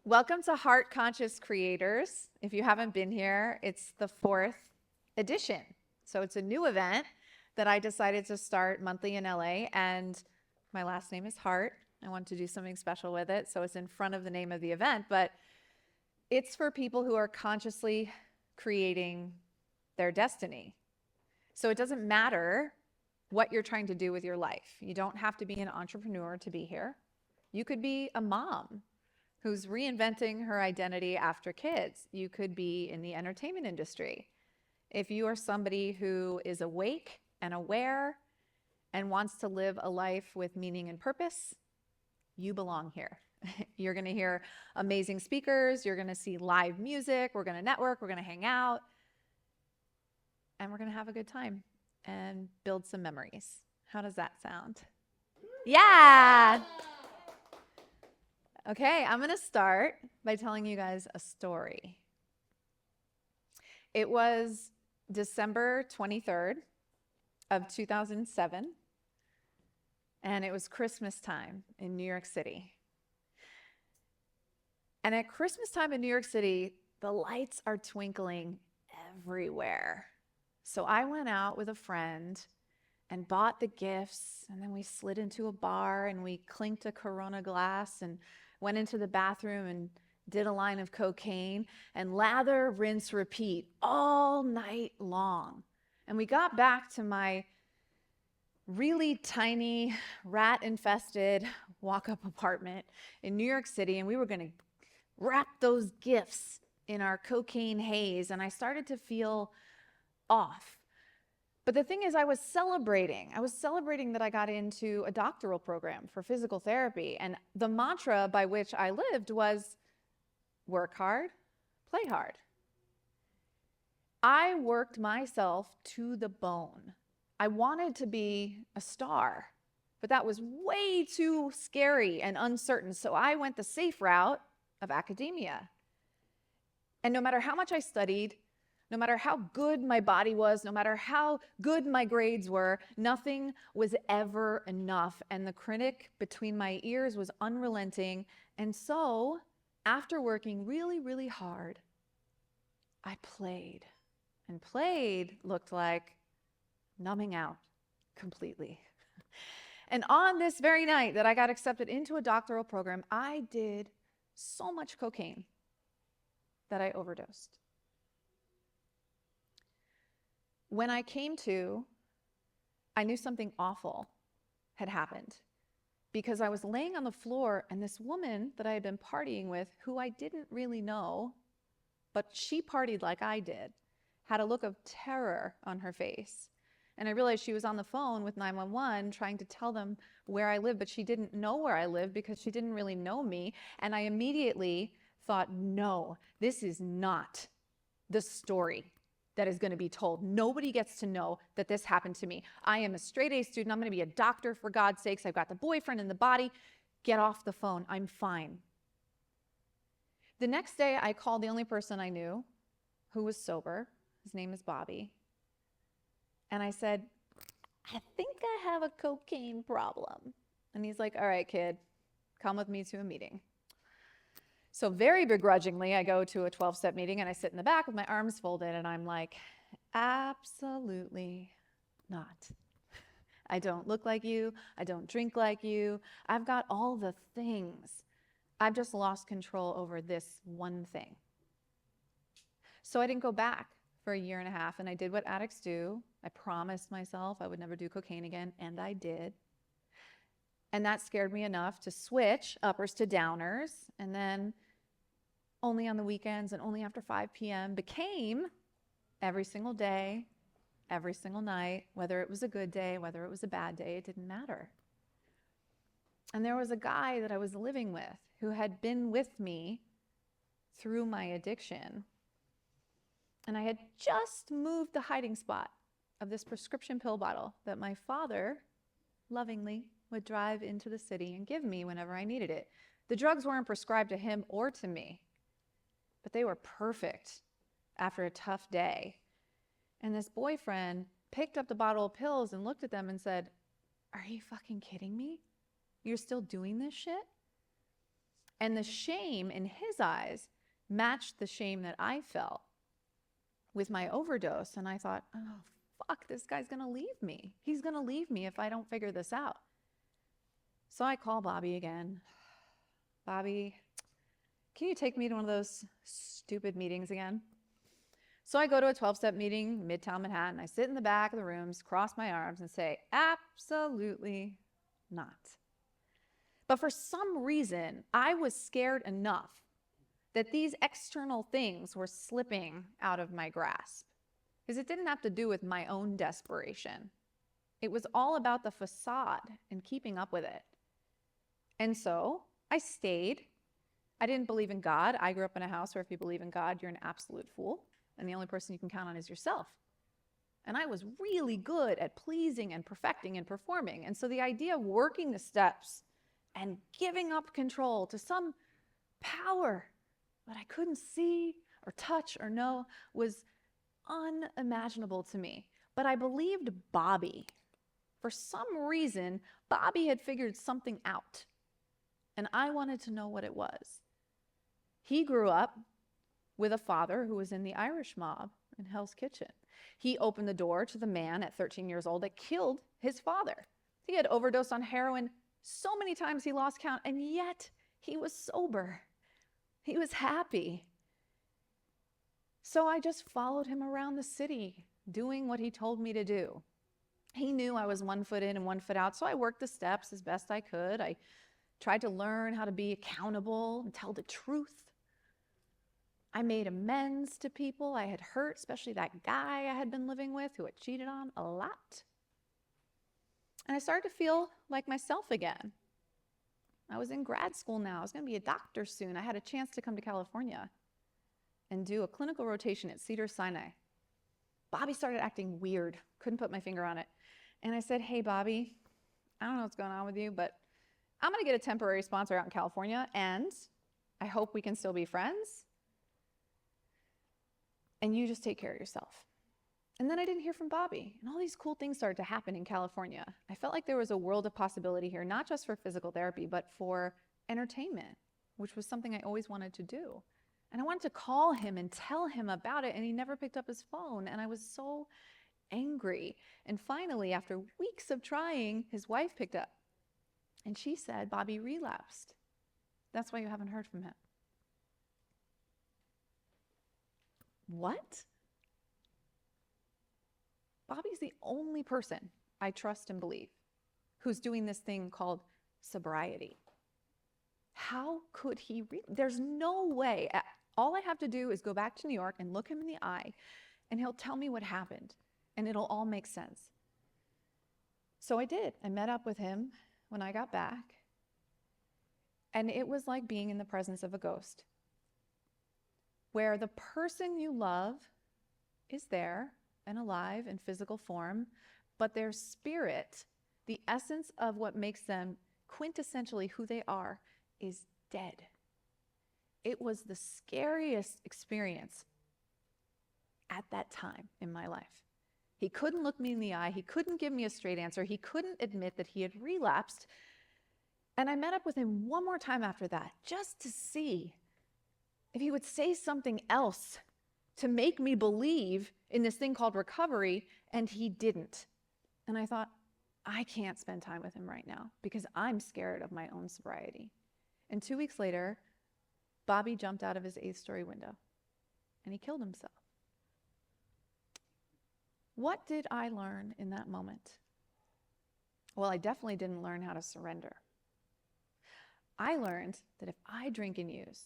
Welcome to Heart Conscious Creators. If you haven't been here, it's the 4th edition. So it's a new event that I decided to start monthly in LA, and my last name is Hart. I want to do something special with it, so it's in front of the name of the event, but it's for people who are consciously creating their destiny. So it doesn't matter what you're trying to do with your life. You don't have to be an entrepreneur to be here. You could be a mom who's reinventing her identity after kids. You could be in the entertainment industry. If you are somebody who is awake and aware and wants to live a life with meaning and purpose, you belong here. You're gonna hear amazing speakers, you're gonna see live music, we're gonna network, we're gonna hang out, and we're gonna have a good time and build some memories. How does that sound? Yeah! Okay, I'm gonna start by telling you guys a story. It was December 23rd of 2007, and it was Christmas time in New York City. And at Christmas time in New York City, the lights are twinkling everywhere. So I went out with a friend and bought the gifts, and then we slid into a bar and we clinked a Corona glass and went into the bathroom and did a line of cocaine and lather, rinse, repeat all night long. And we got back to my really tiny, rat-infested walk-up apartment in New York City, and we were gonna wrap those gifts in our cocaine haze, and I started to feel off. But the thing is, I was celebrating that I got into a doctoral program for physical therapy. And the mantra by which I lived was work hard, play hard. I worked myself to the bone. I wanted to be a star, but that was way too scary and uncertain. So I went the safe route of academia. And no matter how much I studied, no matter how good my body was, no matter how good my grades were, nothing was ever enough. And the critic between my ears was unrelenting. And so, after working really, really hard, I played. And played looked like numbing out completely. And on this very night that I got accepted into a doctoral program, I did so much cocaine that I overdosed. When I came to, I knew something awful had happened because I was laying on the floor and this woman that I had been partying with, who I didn't really know, but she partied like I did, had a look of terror on her face. And I realized she was on the phone with 911 trying to tell them where I live, but she didn't know where I live because she didn't really know me. And I immediately thought, no, this is not the story that is going to be told. Nobody gets to know that this happened to me. I am a straight A student. I'm going to be a doctor, for God's sakes. I've got the boyfriend in the body. Get off the phone. I'm fine. The next day, I called the only person I knew who was sober. His name is Bobby. And I said, I think I have a cocaine problem. And he's like, all right, kid, come with me to a meeting. So very begrudgingly, I go to a 12-step meeting and I sit in the back with my arms folded and I'm like, absolutely not. I don't look like you. I don't drink like you. I've got all the things. I've just lost control over this one thing. So I didn't go back for a year and a half, and I did what addicts do. I promised myself I would never do cocaine again, and I did. And that scared me enough to switch uppers to downers, and then only on the weekends and only after 5 p.m. became every single day, every single night, whether it was a good day, whether it was a bad day, it didn't matter. And there was a guy that I was living with who had been with me through my addiction. And I had just moved the hiding spot of this prescription pill bottle that my father lovingly would drive into the city and give me whenever I needed it. The drugs weren't prescribed to him or to me, but they were perfect after a tough day. And this boyfriend picked up the bottle of pills and looked at them and said, are you fucking kidding me? You're still doing this shit? And the shame in his eyes matched the shame that I felt with my overdose. And I thought, oh, fuck, this guy's going to leave me. He's going to leave me if I don't figure this out. So I call Bobby again. Bobby, can you take me to one of those stupid meetings again? So I go to a 12-step meeting, Midtown Manhattan. I sit in the back of the rooms, cross my arms, and say, absolutely not. But for some reason, I was scared enough that these external things were slipping out of my grasp. Because it didn't have to do with my own desperation. It was all about the facade and keeping up with it. And so I stayed. I didn't believe in God. I grew up in a house where if you believe in God, you're an absolute fool. And the only person you can count on is yourself. And I was really good at pleasing and perfecting and performing. And so the idea of working the steps and giving up control to some power that I couldn't see or touch or know was unimaginable to me. But I believed Bobby. For some reason, Bobby had figured something out. And I wanted to know what it was. He grew up with a father who was in the Irish mob in Hell's Kitchen. He opened the door to the man at 13 years old that killed his father. He had overdosed on heroin so many times he lost count, and yet he was sober. He was happy. So I just followed him around the city, doing what he told me to do. He knew I was 1 foot in and 1 foot out, so I worked the steps as best I could. I tried to learn how to be accountable and tell the truth. I made amends to people I had hurt, especially that guy I had been living with who had cheated on a lot. And I started to feel like myself again. I was in grad school now. I was going to be a doctor soon. I had a chance to come to California and do a clinical rotation at Cedars-Sinai. Bobby started acting weird. Couldn't put my finger on it. And I said, hey, Bobby, I don't know what's going on with you, but I'm going to get a temporary sponsor out in California, and I hope we can still be friends. And you just take care of yourself. And then I didn't hear from Bobby. And all these cool things started to happen in California. I felt like there was a world of possibility here, not just for physical therapy, but for entertainment, which was something I always wanted to do. And I wanted to call him and tell him about it, and he never picked up his phone. And I was so angry. And finally, after weeks of trying, his wife picked up. And she said, Bobby relapsed. That's why you haven't heard from him. What? Bobby's the only person I trust and believe who's doing this thing called sobriety. How could he There's no way. All I have to do is go back to New York and look him in the eye, and he'll tell me what happened, and it'll all make sense. So I did. I met up with him when I got back, and it was like being in the presence of a ghost, where the person you love is there and alive in physical form, but their spirit, the essence of what makes them quintessentially who they are, is dead. It was the scariest experience at that time in my life. He couldn't look me in the eye. He couldn't give me a straight answer. He couldn't admit that he had relapsed. And I met up with him one more time after that, just to see if he would say something else to make me believe in this thing called recovery, and he didn't. And I thought, I can't spend time with him right now because I'm scared of my own sobriety. And 2 weeks later, Bobby jumped out of his 8th-story window, and he killed himself. What did I learn in that moment? Well, I definitely didn't learn how to surrender. I learned that if I drink and use,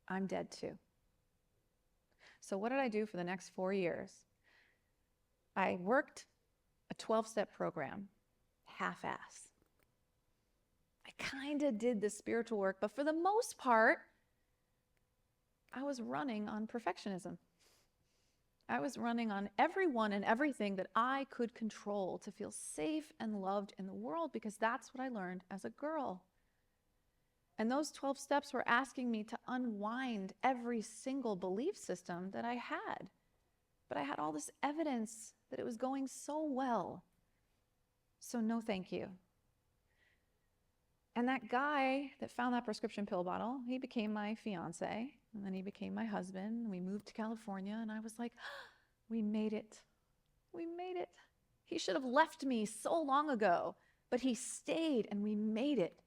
I'm dead too. So what did I do for the next 4 years? I worked a 12-step program, half-ass. I kind of did the spiritual work, but for the most part, I was running on perfectionism. I was running on everyone and everything that I could control to feel safe and loved in the world, because that's what I learned as a girl. And those 12 steps were asking me to unwind every single belief system that I had. But I had all this evidence that it was going so well. So no, thank you. And that guy that found that prescription pill bottle, he became my fiance, and then he became my husband. And we moved to California, and I was like, we made it. We made it. He should have left me so long ago, but he stayed, and we made it.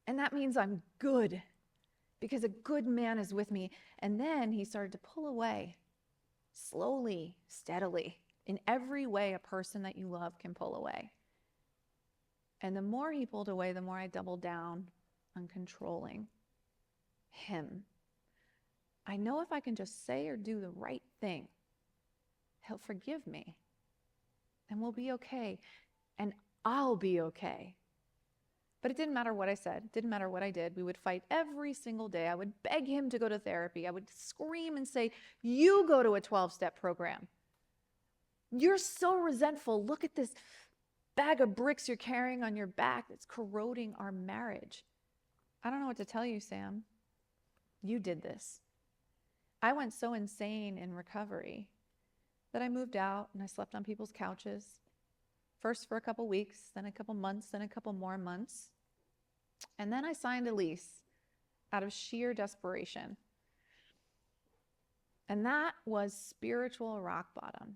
And that means I'm good, because a good man is with me. And then he started to pull away, slowly, steadily, in every way a person that you love can pull away. And the more he pulled away, the more I doubled down on controlling him. I know if I can just say or do the right thing, he'll forgive me. And we'll be okay. And I'll be okay. But it didn't matter what I said. It didn't matter what I did. We would fight every single day. I would beg him to go to therapy. I would scream and say, you go to a 12-step program. You're so resentful. Look at this bag of bricks you're carrying on your back that's corroding our marriage. I don't know what to tell you, Sam. You did this. I went so insane in recovery that I moved out and I slept on people's couches. First for a couple weeks, then a couple months, then a couple more months. And then I signed a lease out of sheer desperation. And that was spiritual rock bottom.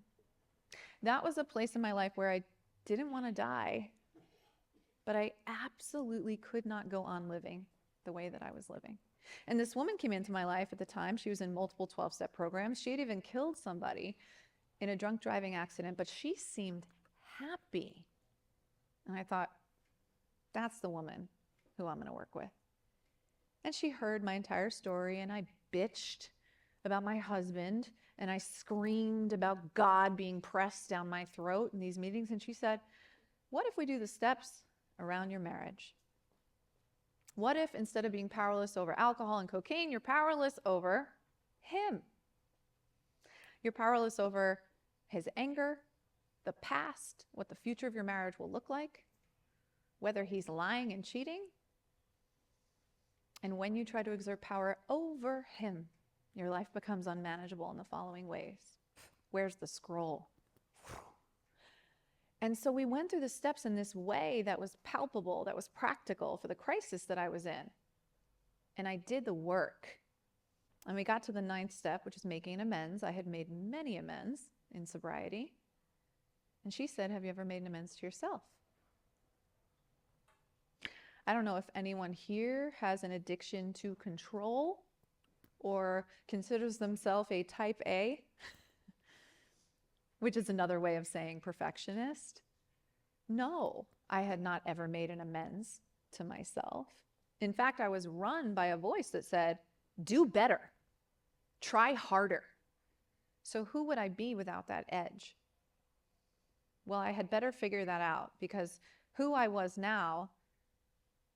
That was a place in my life where I didn't want to die, but I absolutely could not go on living the way that I was living. And this woman came into my life at the time. She was in multiple 12-step programs. She had even killed somebody in a drunk driving accident, but she seemed happy. And I thought, that's the woman who I'm going to work with. And she heard my entire story, and I bitched about my husband, and I screamed about God being pressed down my throat in these meetings. And she said, what if we do the steps around your marriage? What if instead of being powerless over alcohol and cocaine, you're powerless over him? You're powerless over his anger, the past, what the future of your marriage will look like, whether he's lying and cheating. And when you try to exert power over him, your life becomes unmanageable in the following ways. Where's the scroll? And so we went through the steps in this way that was palpable, that was practical for the crisis that I was in. And I did the work. And we got to the 9th step, which is making amends. I had made many amends in sobriety. And she said, have you ever made an amends to yourself? I don't know if anyone here has an addiction to control or considers themselves a type A, which is another way of saying perfectionist. No, I had not ever made an amends to myself. In fact, I was run by a voice that said, do better, try harder. So who would I be without that edge? Well, I had better figure that out, because who I was now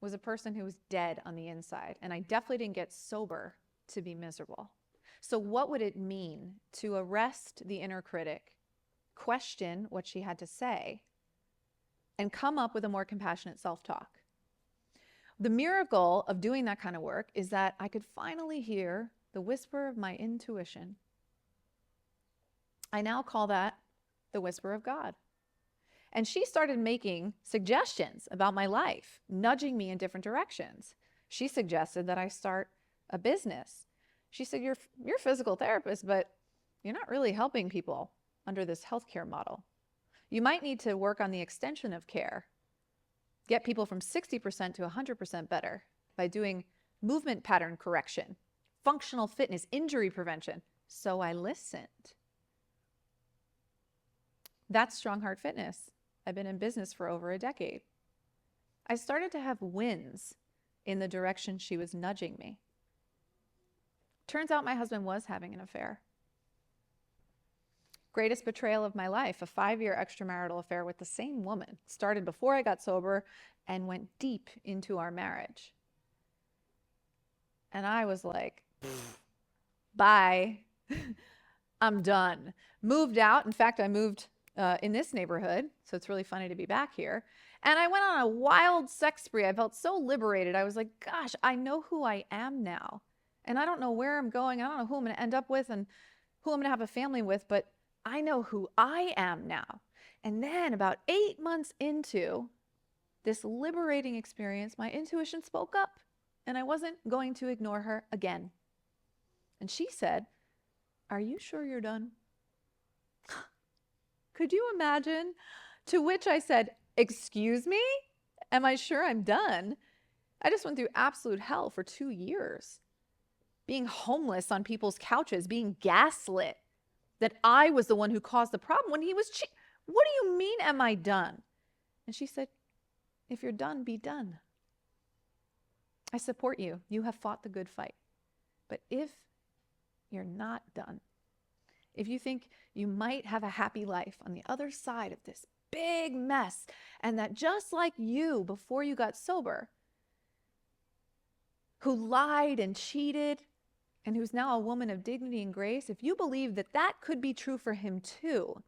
was a person who was dead on the inside, and I definitely didn't get sober to be miserable. So what would it mean to arrest the inner critic, question what she had to say, and come up with a more compassionate self-talk? The miracle of doing that kind of work is that I could finally hear the whisper of my intuition. I now call that the whisper of God. And she started making suggestions about my life, nudging me in different directions. She suggested that I start a business. She said, you're a physical therapist, but you're not really helping people under this healthcare model. You might need to work on the extension of care, get people from 60% to 100% better by doing movement pattern correction, functional fitness, injury prevention. So I listened. That's Strong Heart Fitness. I've been in business for over a decade. I started to have wins in the direction she was nudging me. Turns out my husband was having an affair. Greatest betrayal of my life, a 5-year extramarital affair with the same woman. Started before I got sober and went deep into our marriage. And I was like, bye, I'm done. Moved out. In fact, I moved in this neighborhood, so it's really funny to be back here. And I went on a wild sex spree. I felt so liberated. I was like, gosh, I know who I am now. And I don't know where I'm going. I don't know who I'm going to end up with and who I'm going to have a family with, but I know who I am now. And then about 8 months into this liberating experience, my intuition spoke up, and I wasn't going to ignore her again. And she said, "Are you sure you're done?" Could you imagine? To which I said, "Excuse me? Am I sure I'm done? I just went through absolute hell for 2 years. Being homeless on people's couches, being gaslit that I was the one who caused the problem when he was What do you mean, am I done?" And she said, "If you're done, be done. I support you. You have fought the good fight. But if you're not done, if you think you might have a happy life on the other side of this big mess, and that just like you before you got sober, who lied and cheated, and who's now a woman of dignity and grace, if you believe that that could be true for him too,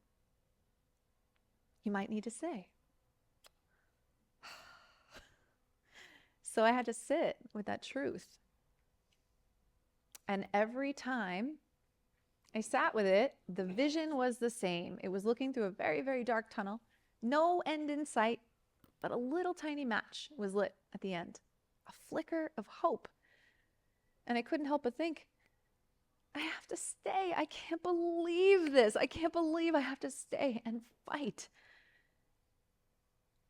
you might need to say." So I had to sit with that truth. And every time I sat with it, the vision was the same. It was looking through a very, very dark tunnel, no end in sight, but a little tiny match was lit at the end, a flicker of hope. And I couldn't help but think, I have to stay. I can't believe this. I can't believe I have to stay and fight.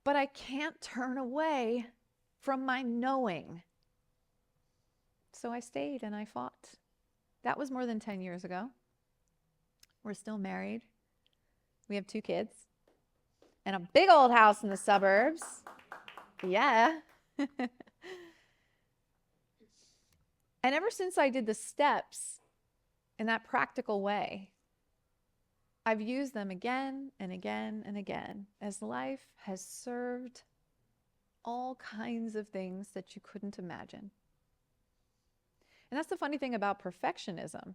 But I can't turn away from my knowing. So I stayed and I fought. That was more than 10 years ago. We're still married. We have 2 kids and a big old house in the suburbs. Yeah. And ever since I did the steps in that practical way, I've used them again and again and again as life has served all kinds of things that you couldn't imagine. And that's the funny thing about perfectionism.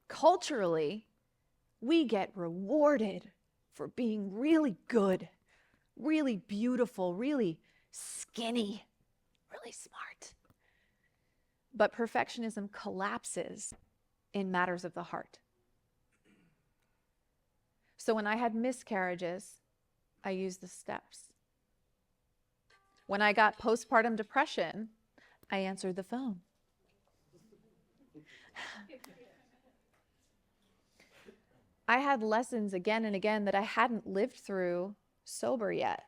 Culturally, we get rewarded for being really good, really beautiful, really skinny, really smart. But perfectionism collapses in matters of the heart. So when I had miscarriages, I used the steps. When I got postpartum depression, I answered the phone. I had lessons again and again that I hadn't lived through sober yet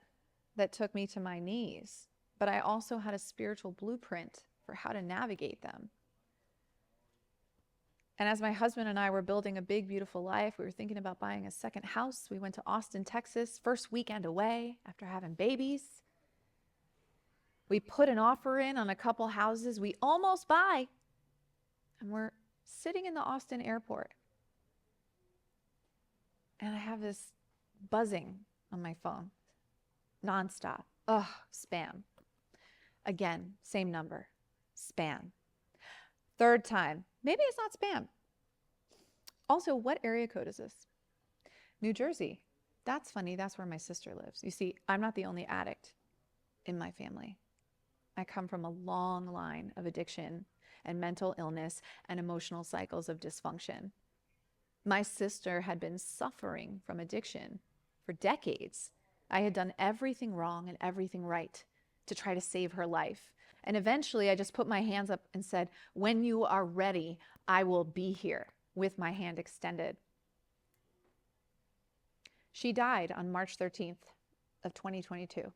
that took me to my knees, but I also had a spiritual blueprint for how to navigate them. And as my husband and I were building a big, beautiful life, we were thinking about buying a second house. We went to Austin, Texas, first weekend away after having babies. We put an offer in on a couple houses we almost buy, and we're sitting in the Austin airport. And I have this buzzing on my phone, nonstop. Ugh, spam. Again, same number, spam. Third time, maybe it's not spam. Also, what area code is this? New Jersey. That's funny, that's where my sister lives. You see, I'm not the only addict in my family. I come from a long line of addiction and mental illness and emotional cycles of dysfunction. My sister had been suffering from addiction for decades. I had done everything wrong and everything right to try to save her life. And eventually I just put my hands up and said, "When you are ready, I will be here," with my hand extended. She died on March 13th of 2022.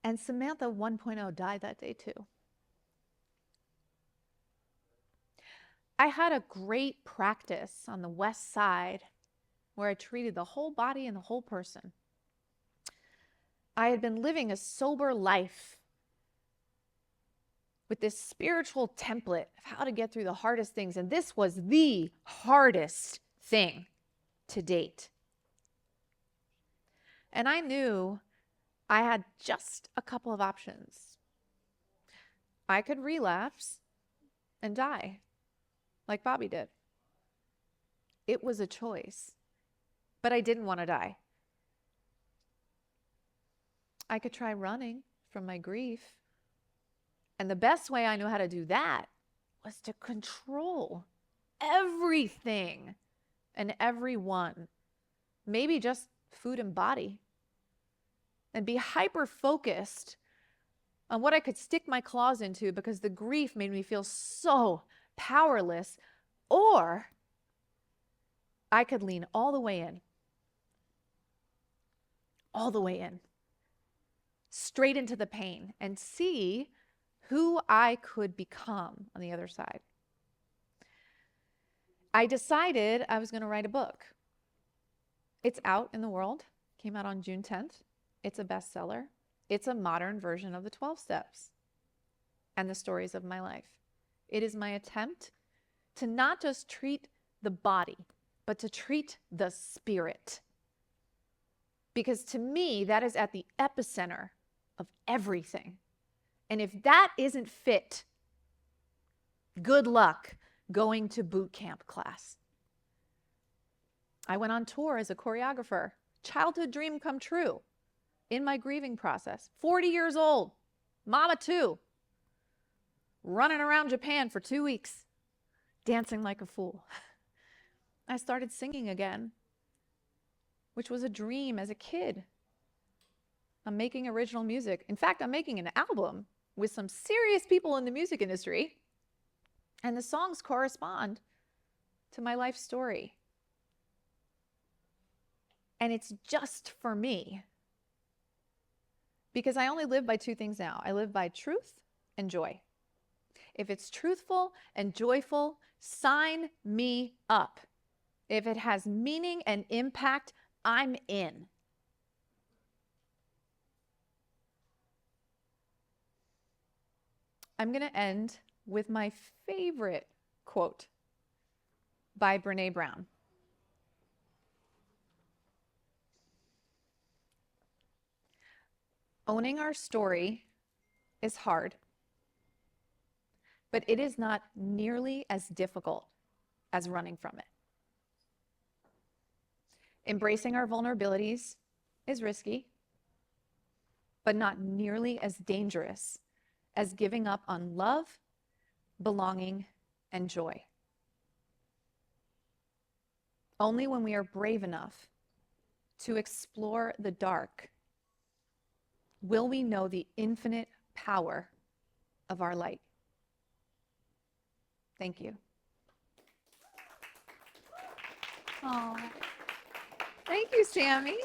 And Samantha 1.0 died that day too. I had a great practice on the west side where I treated the whole body and the whole person. I had been living a sober life with this spiritual template of how to get through the hardest things, and this was the hardest thing to date. And I knew I had just a couple of options. I could relapse and die, like Bobby did. It was a choice, but I didn't want to die. I could try running from my grief. And the best way I knew how to do that was to control everything and everyone, maybe just food and body, and be hyper-focused on what I could stick my claws into because the grief made me feel so powerless, or I could lean all the way in, straight into the pain and see who I could become on the other side. I decided I was going to write a book. It's out in the world, came out on June 10th. It's a bestseller. It's a modern version of the 12 steps and the stories of my life. It is my attempt to not just treat the body, but to treat the spirit. Because to me, that is at the epicenter of everything. And if that isn't fit, good luck going to boot camp class. I went on tour as a choreographer. Childhood dream come true in my grieving process. 40 years old, mama too, running around Japan for 2 weeks, dancing like a fool. I started singing again, which was a dream as a kid. I'm making original music. In fact, I'm making an album with some serious people in the music industry, and the songs correspond to my life story. And it's just for me, because I only live by 2 things now. I live by truth and joy. If it's truthful and joyful, sign me up. If it has meaning and impact, I'm in. I'm going to end with my favorite quote by Brené Brown. Owning our story is hard, but it is not nearly as difficult as running from it. Embracing our vulnerabilities is risky, but not nearly as dangerous as giving up on love, belonging, and joy. Only when we are brave enough to explore the dark will we know the infinite power of our light. Thank you. Oh, thank you, Sammy.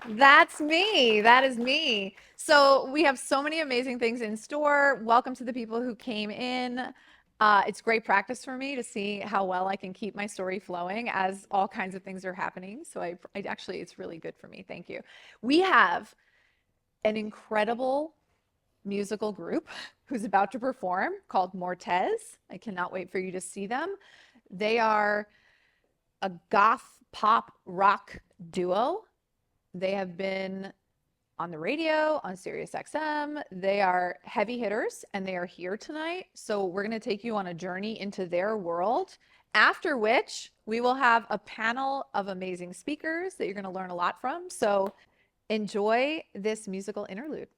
That's me. That is me. So we have so many amazing things in store. Welcome to the people who came in. It's great practice for me to see how well I can keep my story flowing as all kinds of things are happening. So I actually, it's really good for me. Thank you. We have an incredible musical group who's about to perform called Mortez. I cannot wait for you to see them. They are a goth pop rock duo. They have been on the radio, on Sirius XM. They are heavy hitters and they are here tonight. So we're going to take you on a journey into their world, after which we will have a panel of amazing speakers that you're going to learn a lot from. So enjoy this musical interlude.